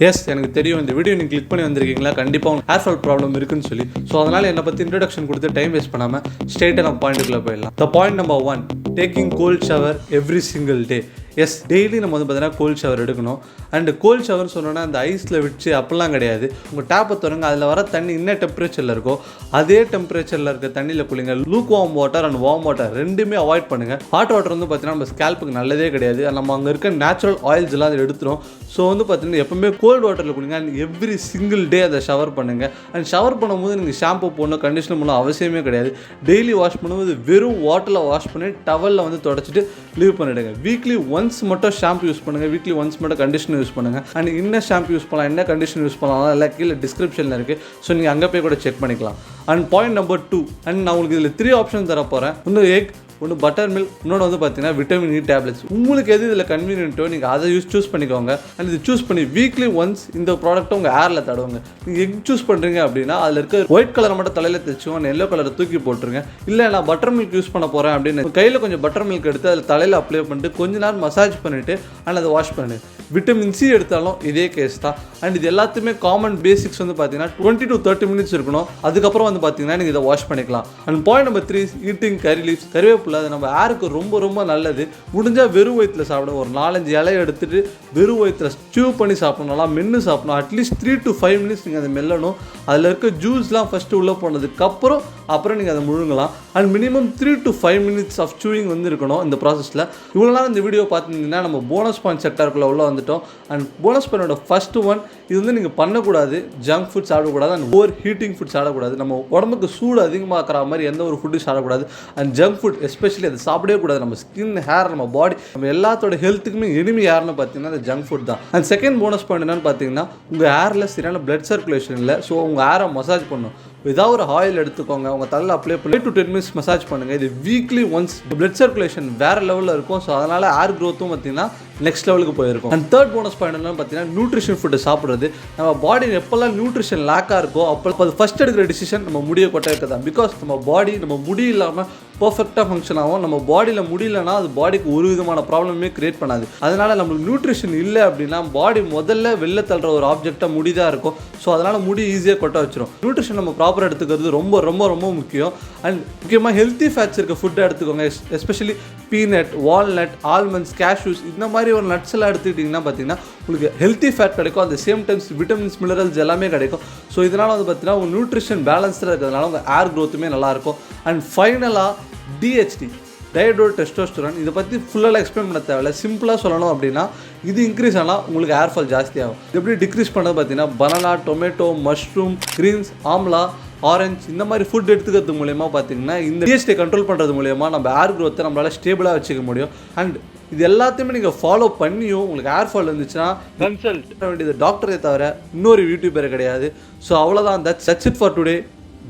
S எனக்கு தெரியும் இந்த வீடியோ நீங்கள் கிளிக் பண்ணி வந்திருக்கீங்களா கண்டிப்பாக ஹேர் ஃபால் ப்ராப்ளம் இருக்குன்னு சொல்லி. ஸோ அதனால் என்னை பற்றி இன்ட்ரடக்ஷன் கொடுத்து டைம் வேஸ்ட் பண்ணாமல் ஸ்ட்ரெயிட்டாக நம்ம பாயிண்ட்டுக்குள்ளே போயிடலாம். The point number 1, taking cold shower every single day. Yes, daily நம்ம வந்து பார்த்தீங்கன்னா கோல்ட் ஷவர் எடுக்கணும். அண்ட் கோல்ட் ஷவர் சொன்னோன்னா அந்த ஐஸில் வச்சு அப்படிலாம் கிடையாது. உங்கள் டேப்பை திறங்க, அதில் வர தண்ணி என்ன டெம்பரேச்சரில் இருக்கோ அதே டெம்பரேச்சரில் இருக்க தண்ணியில் குளிங்க. Lukewarm water and warm water ரெண்டுமே அவாய்ட் பண்ணுங்கள். ஹாட் வாட்டர் வந்து பார்த்தீங்கன்னா நம்ம ஸ்கேல்ப்புக்கு நல்லதே கிடையாது. நம்ம அங்கே இருக்க நேச்சுரல் ஆயில்ஸ் எல்லாம் அதை எடுத்துரும். ஸோ வந்து பார்த்தீங்கன்னா எப்பவுமே கோல்டு வாட்டரில் குளிங்க. அண்ட் எவ்ரி சிங்கிள் டே அதை ஷவர் பண்ணுங்கள். அண்ட் ஷவர் பண்ணும்போது நீங்கள் ஷாம்பு போடணும், கண்டிஷனர் பண்ணணும் அவசியமே கிடையாது. டெய்லி வாஷ் பண்ணும்போது வெறும் வாட்டரில் வாஷ் பண்ணி டவலில் வந்து தொடச்சிட்டு லீவ் பண்ணிவிடுங்க. வீக்லி ஒன்ஸ் மட்டும் ஷாம்பு யூஸ் பண்ணுங்கள், வீக்லி ஒன்ஸ் மட்டும் கண்டிஷனர் யூஸ் பண்ணுங்கள். அண்ட் என்ன ஷாம்பு யூஸ் பண்ணலாம், என்ன கண்டிஷனர் யூஸ் பண்ணலாம் எல்லாம் கீழே டிஸ்கிரிப்ஷனில் இருக்குது. ஸோ நீங்கள் அங்கே போய் கூட செக் பண்ணிக்கலாம். அண்ட் பாயிண்ட் நம்பர் 2, அண்ட் நான் உங்களுக்கு இதில் 3 ஆப்ஷன் தர போகிறேன். இன்னும் எக், ஒன்று பட்டர் மில்க், இன்னொன்று வந்து பார்த்தீங்கன்னா விட்டமின் இ டேப்லெட்ஸ். உங்களுக்கு எது இதில் கன்வீனியன்ட்டோ நீங்கள் அதை சூஸ் பண்ணிக்கோங்க. அண்ட் இது சூஸ் பண்ணி வீக்லி ஒன்ஸ் இந்த ப்ராடக்ட்டை உங்கள் ஹேரில் தடவுங்க. நீங்கள் எக் சூஸ் பண்ணுறீங்க அப்படின்னா அதில் இருக்க ஒயிட் கலரை மட்டும் தலையில் தைச்சுவோம், எல்லோ கலரை தூக்கி போட்டுருங்க. இல்லை நான் பட்டர் மில்க் யூஸ் பண்ண போகிறேன் அப்படின்னு கையில் கொஞ்சம் பட்டர் மில்க் எடுத்து அதில் தலையில் அப்ளை பண்ணிட்டு கொஞ்ச நேரம் மசாஜ் பண்ணிவிட்டு அண்ட் அதை வாஷ் பண்ணு. விட்டமின் சி எடுத்தாலும் இதே கேஸ் தான். அண்ட் இது எல்லாத்துமே காமன் பேசிக்ஸ் வந்து பார்த்தீங்கன்னா 20 to 30 மினிட்ஸ் இருக்கணும். அதுக்கப்புறம் வந்து பார்த்தீங்கன்னா நீங்கள் இதை வாஷ் பண்ணிக்கலாம். அண்ட் பாயிண்ட் நம்பர் 3, ஈட்டிங் கறி லீவ்ஸ். கறிவேப்பிலை அது நம்ம ஹேருக்கு ரொம்ப ரொம்ப நல்லது. முடிஞ்சால் வெறும் வயிற்றில் சாப்பிடும். ஒரு 4-5 இலையை எடுத்துகிட்டு வெறும் வயிற்றில் ஸ்டியூ பண்ணி சாப்பிடணும், நல்லா மென்று சாப்பிடணும். அட்லீஸ்ட் 3 to 5 மினிட்ஸ் நீங்கள் அதை மெல்லணும். அதில் இருக்க ஜூஸ்லாம் ஃபஸ்ட்டு உள்ளே போனதுக்கப்புறம் நீங்கள் அதை முழுங்கலாம். And minimum 3 to 5 minutes of chewing வந்து இருக்கணும் இந்த ப்ராசஸில். இவ்வளோ நாள் இந்த வீடியோ பார்த்துருந்தீங்கன்னா நம்ம போனஸ் பாயிண்ட் செக்டாருக்குள்ளே உள்ள வந்துட்டோம். அண்ட் போனஸ் பாயிண்டோட ஃபர்ஸ்ட் ஒன், இது வந்து நீங்கள் பண்ணக்கூடாது, ஜங்க் ஃபுட் சாப்பிடக்கூடாது, அண்ட் ஓவர் ஹீட்டிங் ஃபுட் சாப்பிடக்கூடாது. நம்ம உடம்புக்கு சூடு அதிகமாக்குற மாதிரி எந்த ஒரு ஃபுட்டும் சாப்பிடக்கூடாது. அண்ட் ஜங்க் ஃபுட் எஸ்பெஷலி அதை சாப்பிடவே கூடாது. நம்ம ஸ்கின், ஹேர், நம்ம பாடி, நம்ம எல்லாத்தோட ஹெல்த்துக்குமே எனிமி யாருன்னு பார்த்தீங்கன்னா அந்த ஜங்க் ஃபுட் தான். அண்ட் செகண்ட் போனஸ் பாயிண்ட் என்னன்னு பார்த்தீங்கன்னா உங்கள் ஹேரில் சரியான பிளட் சர்க்குலேஷன் இல்லை. ஸோ உங்கள் ஹேரை மசாஜ் பண்ணணும். ஏதாவது ஒரு ஆயில் எடுத்துக்கோங்க, உங்கள் தலையில் அப்ளை பண்ணி 5 to 10 மினிட்ஸ் மசாஜ் பண்ணுங்கள். இது வீக்லி ஒன்ஸ். பிளட் சர்க்குலேஷன் வேறு லெவலில் இருக்கும். ஸோ அதனால் ஹேர் க்ரோத்தும் பார்த்தீங்கன்னா நெக்ஸ்ட் லெவலுக்கு போயிருக்கும். அண்ட் தேர்ட் போனஸ் பாயிண்ட் என்னன்னு பார்த்தீங்கன்னா நியூட்ரிஷன் ஃபுட்டு சாப்பிட்றது. நம்ம பாடி எப்போல்லாம் நியூட்ரிஷன் லேக்காக இருக்கோ அப்போ அது ஃபஸ்ட் எடுக்கிற டிசிஷன் நம்ம முடியை கொட்ட வைக்க தான். பிகாஸ் நம்ம பாடி நம்ம முடி இல்லாமல் பர்ஃபெக்டாக ஃபங்க்ஷன் ஆகும். நம்ம பாடியில் முடியலன்னா அது பாடிக்கு ஒரு விதமான ப்ராப்ளமே கிரியேட் பண்ணாது. அதனால் நம்மளுக்கு நியூட்ரிஷன் இல்லை அப்படின்னா பாடி முதல்ல வெளில தள்ளுற ஒரு ஆப்ஜெக்டாக முடி தான் இருக்கும். ஸோ அதனால் முடி ஈஸியாக கொட்ட வச்சிடும். நியூட்ரிஷன் நம்ம ப்ராப்பராக எடுத்துக்கிறது ரொம்ப ரொம்ப ரொம்ப முக்கியம். அண்ட் முக்கியமாக ஹெல்த்தி ஃபேட்ஸ் இருக்க ஃபுட்டை எடுத்துக்கோங்க. Especially peanut, walnut, almonds, cashews இந்த மாதிரி ஒரு நட்ஸ் எல்லாம் எடுத்துக்கிட்டிங்கன்னா பார்த்தீங்கன்னா உங்களுக்கு ஹெல்த்தி ஃபேட் கிடைக்கும். அந்த சேம் டைம்ஸ் விட்டமின்ஸ், மினரல்ஸ் எல்லாமே கிடைக்கும். ஸோ இதனால் வந்து பார்த்தீங்கன்னா உங்கள் நியூட்ரிஷன் பேலன்ஸ்டாக இருக்கிறதுனால உங்கள் ஹேர் க்ரோத்துமே நல்லாயிருக்கும். அண்ட் ஃபைனலாக டிஹெச்டி, டைஹைட்ரோடெஸ்டோஸ்டெரான். இதை பற்றி ஃபுல்லாக எக்ஸ்பிளைன் பண்ண தேவையில்லை. சிம்பிளாக சொல்லணும் அப்படின்னா இது இன்க்ரீஸ் ஆனால் உங்களுக்கு ஹேர் ஃபால் ஜாஸ்தி ஆகும். எப்படி டிக்ரீஸ் பண்ணது பார்த்தீங்கன்னா banana, tomato, mushroom, greens, amla, orange இந்த மாதிரி ஃபுட் எடுத்துக்கிறது மூலயமா பார்த்தீங்கன்னா இந்த டிஹெச்டி கண்ட்ரோல் பண்ணுறது மூலயமா நம்ம ஹேர் க்ரோத்தை நம்மளால் ஸ்டேபிளாக வச்சுக்க முடியும். அண்ட் இது எல்லாத்தையுமே நீங்கள் ஃபாலோ பண்ணியும் உங்களுக்கு ஹேர் ஃபால் இருந்துச்சுன்னா கன்சல்ட் பண்ண வேண்டியது டாக்டரை தவிர இன்னொரு யூடியூபரை கிடையாது. ஸோ அவ்வளோதான். That's it for today.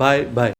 Bye bye.